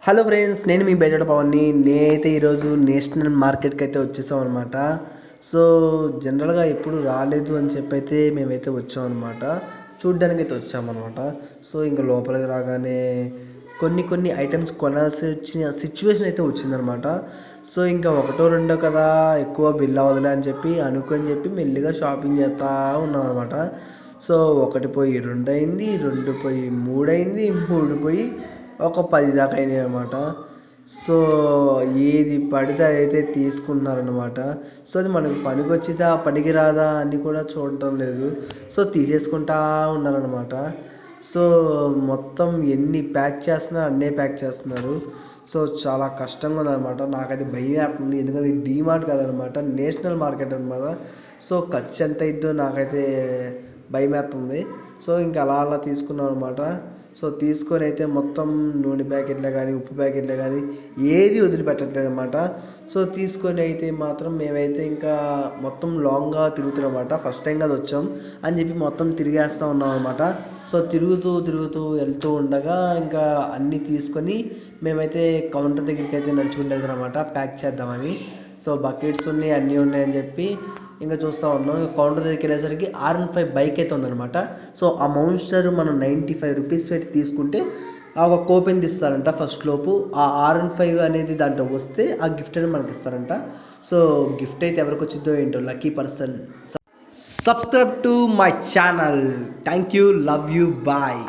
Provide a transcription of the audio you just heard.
Hello friends, నేను మీ బయట పవన్ని. నేనైతే ఈరోజు నేషనల్ మార్కెట్కి అయితే వచ్చేసాం అనమాట. సో జనరల్గా ఎప్పుడు రాలేదు అని చెప్పి అయితే మేమైతే వచ్చాం అనమాట. చూడ్డానికి అయితే వచ్చామన్నమాట. సో ఇంకా లోపలికి రాగానే కొన్ని ఐటమ్స్ కొనాల్సి వచ్చిన సిచ్యువేషన్ అయితే వచ్చిందనమాట. సో ఇంకా ఒకటో రెండో కదా, ఎక్కువ బిల్ అవ్వదులే అని చెప్పి మెల్లిగా షాపింగ్ చేస్తూ ఉన్నాం అనమాట. సో ఒకటి పోయి రెండు అయింది, రెండు పోయి మూడు అయింది, మూడు పోయి ఒక 10 దాకా అయినాయి అనమాట. సో ఏది పడితే అదైతే తీసుకుంటున్నారనమాట. సో అది మనకు పనికి వచ్చిందా పనికి రాదా అని కూడా చూడటం లేదు. సో తీసేసుకుంటా ఉన్నారనమాట. సో మొత్తం ఎన్ని ప్యాక్ చేస్తున్నా అన్నే ప్యాక్ చేస్తున్నారు. సో చాలా కష్టంగా ఉందన్నమాట. నాకైతే భయం వేస్తుంది, ఎందుకంటే ఇది డీమార్ట్ కాదనమాట, నేషనల్ మార్కెట్ అనమాట. సో ఖర్చు ఎంత అయిద్దో నాకైతే భయం వేస్తుంది. సో ఇంకా అలా తీసుకున్నాం అనమాట. సో తీసుకొని అయితే మొత్తం నూనె ప్యాకెట్లే కానీ, ఉప్పు ప్యాకెట్లే కానీ ఏది వదిలిపెట్టట్లేదు అనమాట. సో తీసుకొని అయితే మాత్రం మేమైతే ఇంకా మొత్తం లాంగ్గా తిరుగుతున్నాం అనమాట. ఫస్ట్ టైం కదా వచ్చాం అని చెప్పి మొత్తం తిరిగేస్తూ ఉన్నాం అనమాట. సో తిరుగుతూ వెళ్తూ ఉండగా ఇంకా అన్నీ తీసుకొని మేమైతే కౌంటర్ దగ్గరికి అయితే నడుచుకుంటూ వెళ్తాం అనమాట, ప్యాక్ చేద్దామని. సో బకెట్స్ ఉన్నాయి, అన్నీ ఉన్నాయని చెప్పి ఇంకా చూస్తూ ఉన్నాం. కౌంటర్ దగ్గరికి వెళ్ళేసరికి R15 బైక్ అయితే ఉందన్నమాట. సో ఆ మౌన్స్టర్ మనం 95 రూపీస్ పెట్టి తీసుకుంటే ఒక కూపెన్ ఇస్తారంట ఫస్ట్ లోపు. ఆ R15 అనేది దాంట్లో వస్తే ఆ గిఫ్ట్ అనేది మనకి ఇస్తారంట. సో గిఫ్ట్ అయితే ఎవరికి వచ్చిందో ఏంటో, lucky person. Subscribe to my channel. Thank you, love you, bye.